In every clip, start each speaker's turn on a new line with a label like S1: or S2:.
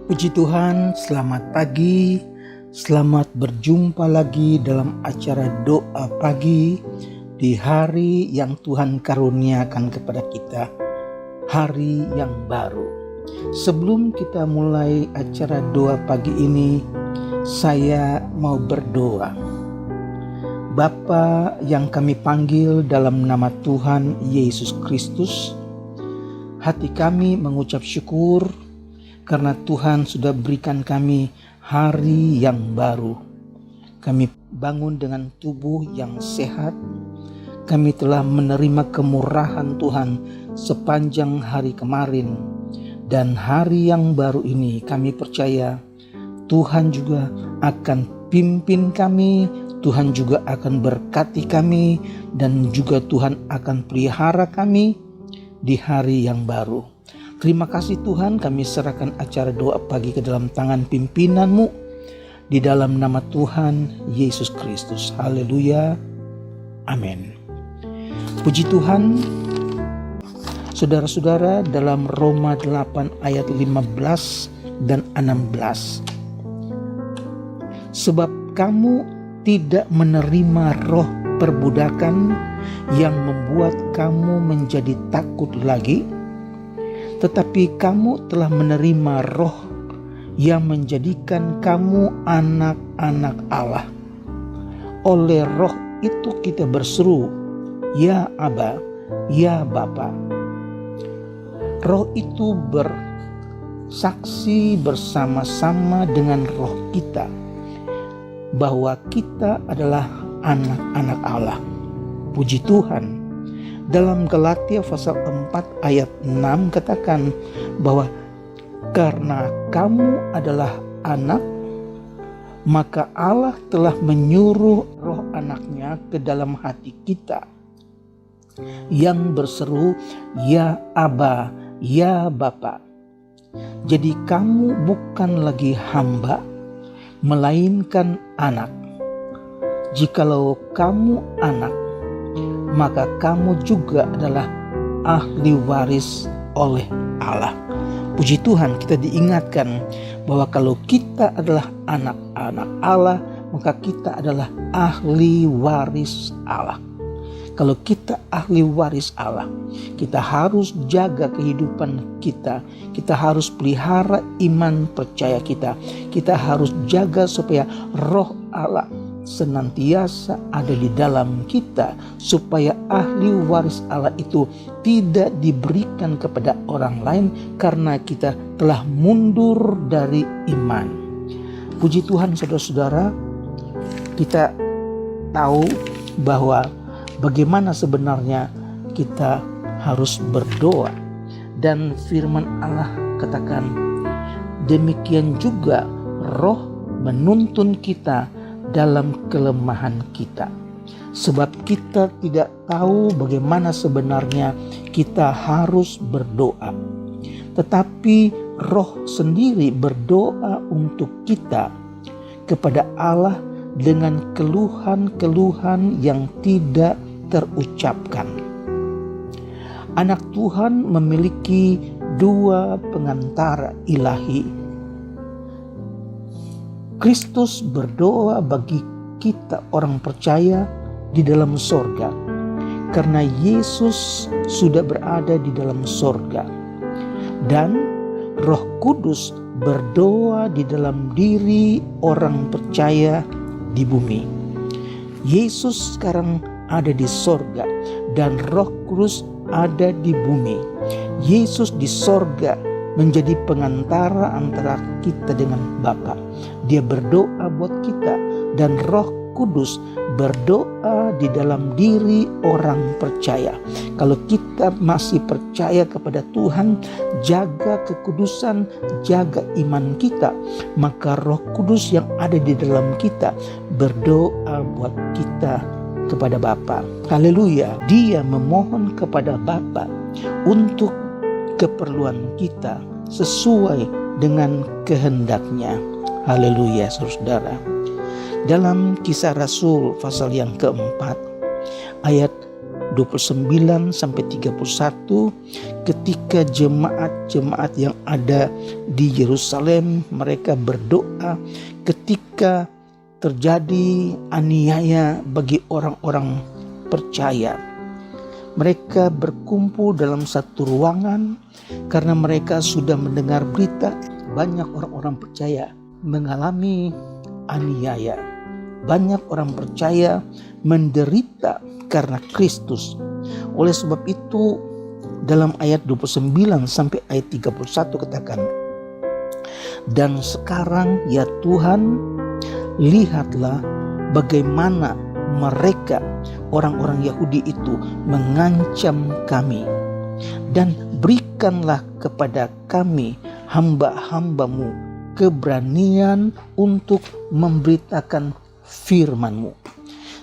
S1: Puji Tuhan, selamat pagi, selamat berjumpa lagi dalam acara doa pagi di hari yang Tuhan karuniakan kepada kita, hari yang baru. Sebelum kita mulai acara doa pagi ini, saya mau berdoa. Bapa yang kami panggil dalam nama Tuhan Yesus Kristus, hati kami mengucap syukur karena Tuhan sudah berikan kami hari yang baru. Kami bangun dengan tubuh yang sehat. Kami telah menerima kemurahan Tuhan sepanjang hari kemarin. Dan hari yang baru ini kami percaya Tuhan juga akan pimpin kami, Tuhan juga akan berkati kami, dan juga Tuhan akan pelihara kami di hari yang baru. Terima kasih Tuhan, kami serahkan acara doa pagi ke dalam tangan pimpinan-Mu di dalam nama Tuhan Yesus Kristus. Haleluya. Amin. Puji Tuhan. Saudara-saudara, dalam Roma 8 ayat 15 dan 16. Sebab kamu tidak menerima roh perbudakan yang membuat kamu menjadi takut lagi, tetapi kamu telah menerima roh yang menjadikan kamu anak-anak Allah. Oleh roh itu kita berseru, Ya Aba, Ya Bapa. Roh itu bersaksi bersama-sama dengan roh kita bahwa kita adalah anak-anak Allah. Puji Tuhan. Dalam Galatia pasal 4 ayat 6 katakan bahwa karena kamu adalah anak, maka Allah telah menyuruh roh anaknya ke dalam hati kita yang berseru, Ya Aba, Ya Bapa. Jadi kamu bukan lagi hamba, melainkan anak. Jikalau kamu anak, maka kamu juga adalah ahli waris oleh Allah. Puji Tuhan, kita diingatkan bahwa kalau kita adalah anak-anak Allah, maka kita adalah ahli waris Allah. Kalau kita ahli waris Allah, kita harus jaga kehidupan kita. Kita harus pelihara iman percaya kita. Kita harus jaga supaya roh Allah senantiasa ada di dalam kita, supaya ahli waris Allah itu tidak diberikan kepada orang lain karena kita telah mundur dari iman. Puji Tuhan, saudara-saudara, kita tahu bahwa bagaimana sebenarnya kita harus berdoa, dan firman Allah katakan demikian juga roh menuntun kita dalam kelemahan kita. Sebab kita tidak tahu bagaimana sebenarnya kita harus berdoa. Tetapi roh sendiri berdoa untuk kita kepada Allah dengan keluhan-keluhan yang tidak terucapkan. Anak Tuhan memiliki dua pengantara ilahi. Kristus berdoa bagi kita orang percaya di dalam sorga, karena Yesus sudah berada di dalam sorga. Dan Roh Kudus berdoa di dalam diri orang percaya di bumi. Yesus sekarang ada di sorga dan Roh Kudus ada di bumi. Yesus di sorga menjadi pengantara antara kita dengan Bapa. Dia berdoa buat kita, dan Roh Kudus berdoa di dalam diri orang percaya. Kalau kita masih percaya kepada Tuhan, jaga kekudusan, jaga iman kita, maka Roh Kudus yang ada di dalam kita berdoa buat kita kepada Bapa. Haleluya. Dia memohon kepada Bapa untuk keperluan kita sesuai dengan kehendaknya. Haleluya, saudara. Dalam Kisah Rasul pasal yang keempat ayat 29 sampai 31, ketika jemaat-jemaat yang ada di Yerusalem mereka berdoa ketika terjadi aniaya bagi orang-orang percaya. Mereka berkumpul dalam satu ruangan karena mereka sudah mendengar berita banyak orang-orang percaya mengalami aniaya. Banyak orang percaya menderita karena Kristus. Oleh sebab itu dalam ayat 29 sampai ayat 31 katakan, "Dan sekarang ya Tuhan, lihatlah bagaimana mereka orang-orang Yahudi itu mengancam kami, dan berikanlah kepada kami hamba-hambamu keberanian untuk memberitakan firman-Mu."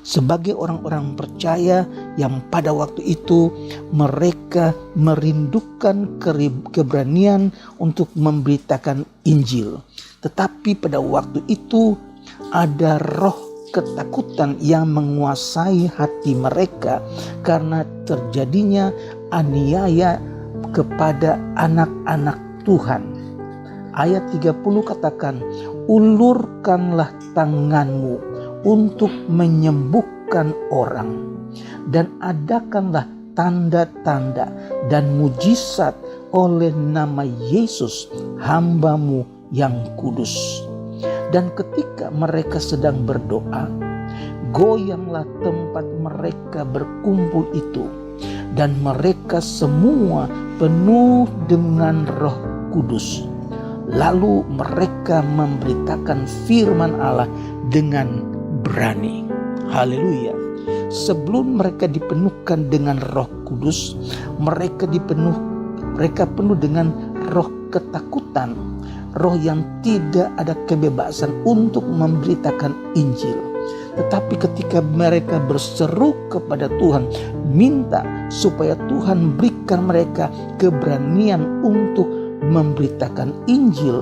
S1: Sebagai orang-orang percaya yang pada waktu itu mereka merindukan keberanian untuk memberitakan Injil. Tetapi pada waktu itu ada roh ketakutan yang menguasai hati mereka karena terjadinya aniaya kepada anak-anak Tuhan. Ayat 30 katakan, "Ulurkanlah tanganmu untuk menyembuhkan orang, dan adakanlah tanda-tanda dan mujizat oleh nama Yesus hamba-Mu yang kudus." Dan ketika mereka sedang berdoa, goyanglah tempat mereka berkumpul itu, dan mereka semua penuh dengan Roh Kudus. Lalu mereka memberitakan firman Allah dengan berani. Haleluya. Sebelum mereka dipenuhkan dengan Roh Kudus, mereka penuh dengan roh ketakutan, roh yang tidak ada kebebasan untuk memberitakan Injil. Tetapi ketika mereka berseru kepada Tuhan, minta supaya Tuhan berikan mereka keberanian untuk memberitakan Injil,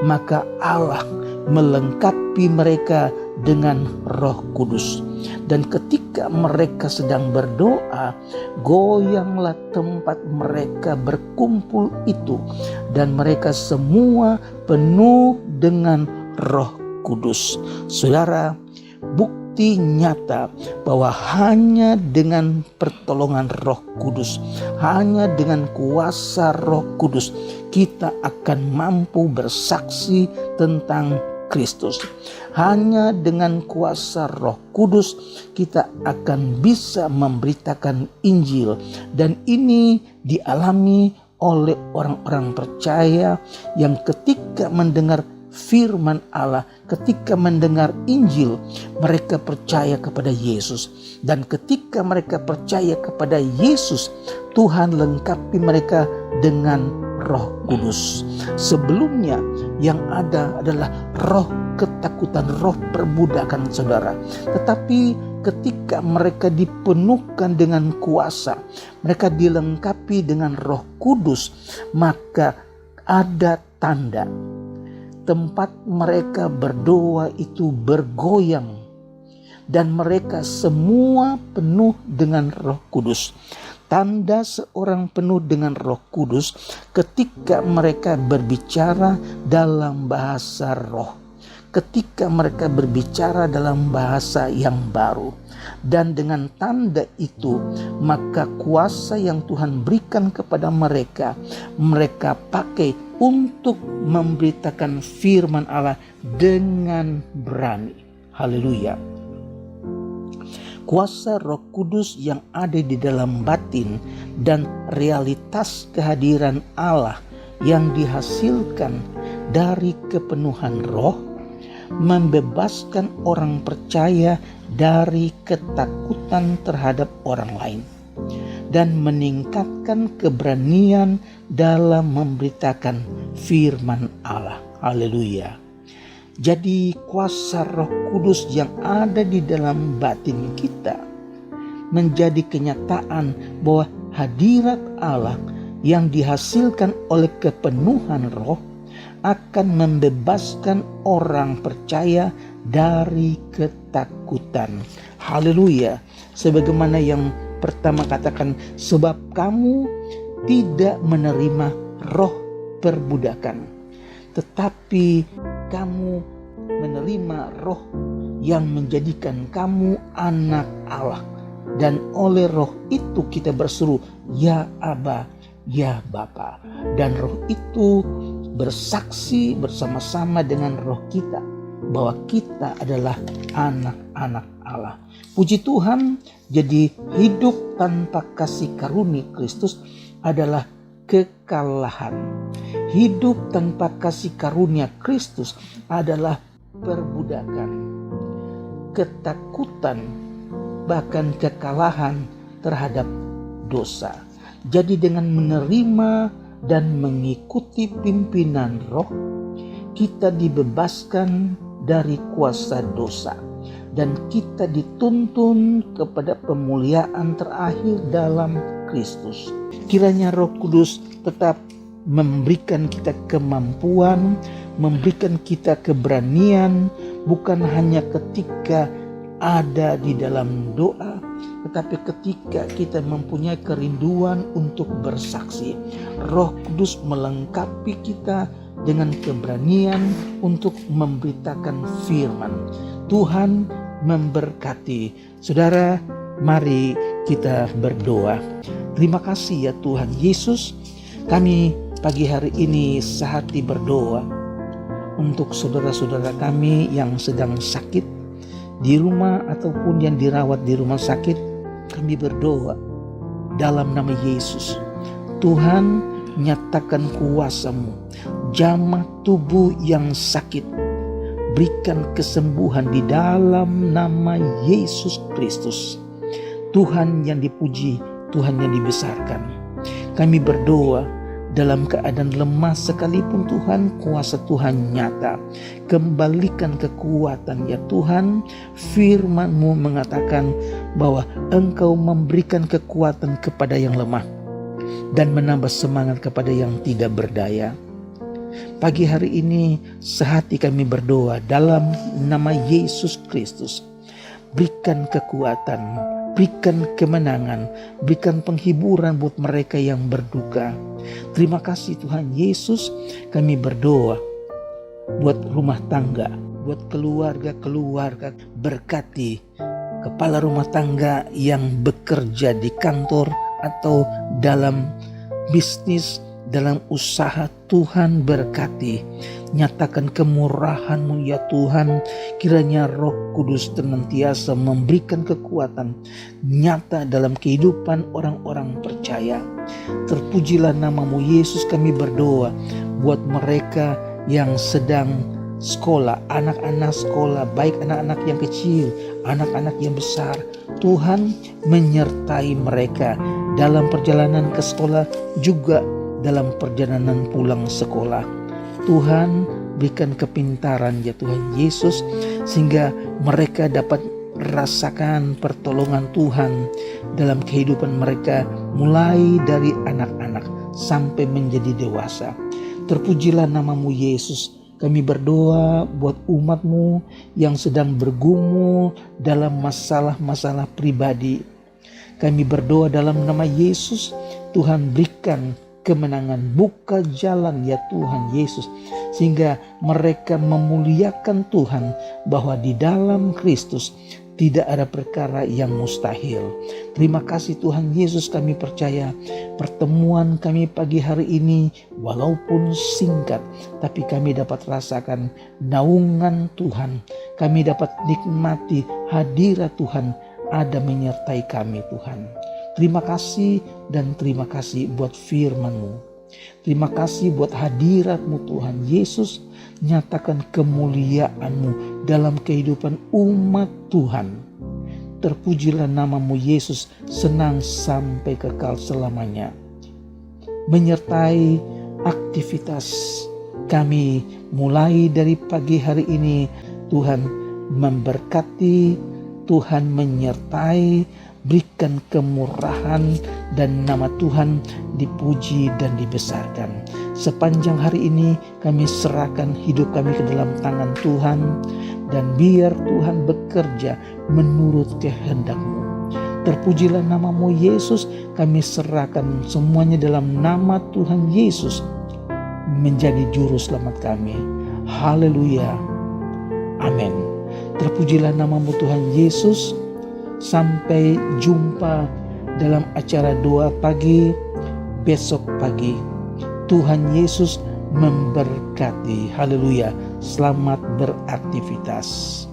S1: maka Allah melengkapi mereka dengan Roh Kudus. Dan ketika mereka sedang berdoa, goyanglah tempat mereka berkumpul itu, dan mereka semua penuh dengan Roh Kudus. Saudara, bukti nyata bahwa hanya dengan pertolongan Roh Kudus, hanya dengan kuasa Roh Kudus, kita akan mampu bersaksi tentang Kristus. Hanya dengan kuasa Roh Kudus kita akan bisa memberitakan Injil, dan ini dialami oleh orang-orang percaya yang ketika mendengar firman Allah, ketika mendengar Injil, mereka percaya kepada Yesus. Dan ketika mereka percaya kepada Yesus, Tuhan lengkapi mereka dengan Roh Kudus. Sebelumnya yang ada adalah roh ketakutan, roh perbudakan, saudara. Tetapi ketika mereka dipenuhkan dengan kuasa, mereka dilengkapi dengan Roh Kudus, maka ada tanda. Tempat mereka berdoa itu bergoyang, dan mereka semua penuh dengan Roh Kudus. Tanda seorang penuh dengan Roh Kudus ketika mereka berbicara dalam bahasa roh, ketika mereka berbicara dalam bahasa yang baru. Dan dengan tanda itu, maka kuasa yang Tuhan berikan kepada mereka, mereka pakai untuk memberitakan firman Allah dengan berani. Haleluya. Kuasa Roh Kudus yang ada di dalam batin dan realitas kehadiran Allah yang dihasilkan dari kepenuhan roh membebaskan orang percaya dari ketakutan terhadap orang lain dan meningkatkan keberanian dalam memberitakan firman Allah. Haleluya. Jadi kuasa Roh Kudus yang ada di dalam batin kita menjadi kenyataan bahwa hadirat Allah yang dihasilkan oleh kepenuhan roh akan membebaskan orang percaya dari ketakutan. Haleluya. Sebagaimana yang pertama katakan, sebab kamu tidak menerima roh perbudakan, tetapi kamu menerima roh yang menjadikan kamu anak Allah. Dan oleh roh itu kita berseru, ya Aba, ya Bapa. Dan roh itu bersaksi bersama-sama dengan roh kita bahwa kita adalah anak-anak Allah. Puji Tuhan, jadi hidup tanpa kasih karunia Kristus adalah kekalahan. Hidup tanpa kasih karunia Kristus adalah perbudakan, ketakutan, bahkan kekalahan terhadap dosa. Jadi dengan menerima dan mengikuti pimpinan roh, kita dibebaskan dari kuasa dosa. Dan kita dituntun kepada pemuliaan terakhir dalam Kristus. Kiranya Roh Kudus tetap memberikan kita kemampuan, memberikan kita keberanian, bukan hanya ketika ada di dalam doa, tetapi ketika kita mempunyai kerinduan untuk bersaksi. Roh Kudus melengkapi kita dengan keberanian untuk memberitakan firman. Tuhan memberkati. Saudara, mari kita berdoa. Terima kasih ya Tuhan Yesus. Kami pagi hari ini sehati berdoa untuk saudara-saudara kami yang sedang sakit di rumah ataupun yang dirawat di rumah sakit. Kami berdoa dalam nama Yesus. Tuhan, nyatakan kuasa-Mu, jamah tubuh yang sakit, berikan kesembuhan di dalam nama Yesus Kristus. Tuhan yang dipuji, Tuhan yang dibesarkan. Kami berdoa dalam keadaan lemah sekalipun Tuhan, kuasa Tuhan nyata. Kembalikan kekuatan ya Tuhan. Firman-Mu mengatakan bahwa Engkau memberikan kekuatan kepada yang lemah dan menambah semangat kepada yang tidak berdaya. Pagi hari ini sehati kami berdoa dalam nama Yesus Kristus. Berikan kekuatan, berikan kemenangan, berikan penghiburan buat mereka yang berduka. Terima kasih Tuhan Yesus. Kami berdoa buat rumah tangga, buat keluarga-keluarga. Berkati kepala rumah tangga yang bekerja di kantor atau dalam bisnis, dalam usaha. Tuhan berkati, nyatakan kemurahan-Mu ya Tuhan. Kiranya Roh Kudus senantiasa memberikan kekuatan nyata dalam kehidupan orang-orang percaya. Terpujilah nama-Mu Yesus. Kami berdoa buat mereka yang sedang sekolah, anak-anak sekolah, baik anak-anak yang kecil, anak-anak yang besar. Tuhan menyertai mereka dalam perjalanan ke sekolah, juga dalam perjalanan pulang sekolah. Tuhan berikan kepintaran ya Tuhan Yesus, sehingga mereka dapat rasakan pertolongan Tuhan dalam kehidupan mereka, mulai dari anak-anak sampai menjadi dewasa. Terpujilah nama-Mu Yesus. Kami berdoa buat umat-Mu yang sedang bergumul dalam masalah-masalah pribadi. Kami berdoa dalam nama Yesus, Tuhan berikan kemenangan, buka jalan ya Tuhan Yesus, sehingga mereka memuliakan Tuhan, bahwa di dalam Kristus tidak ada perkara yang mustahil. Terima kasih Tuhan Yesus. Kami percaya pertemuan kami pagi hari ini walaupun singkat, tapi kami dapat rasakan naungan Tuhan. Kami dapat nikmati hadirat Tuhan ada menyertai kami Tuhan. Terima kasih dan terima kasih buat firman-Mu. Terima kasih buat hadirat-Mu Tuhan Yesus. Nyatakan kemuliaan-Mu dalam kehidupan umat Tuhan. Terpujilah nama-Mu Yesus, senang sampai kekal selamanya. Menyertai aktivitas kami mulai dari pagi hari ini. Tuhan memberkati, Tuhan menyertai, berikan kemurahan, dan nama Tuhan dipuji dan dibesarkan. Sepanjang hari ini kami serahkan hidup kami ke dalam tangan Tuhan, dan biar Tuhan bekerja menurut kehendak-Mu. Terpujilah namamu Yesus, kami serahkan semuanya dalam nama Tuhan Yesus menjadi juru selamat kami. Haleluya. Amin. Terpujilah namamu Tuhan Yesus. Sampai jumpa dalam acara doa pagi besok pagi. Tuhan Yesus memberkati. Haleluya. Selamat beraktivitas.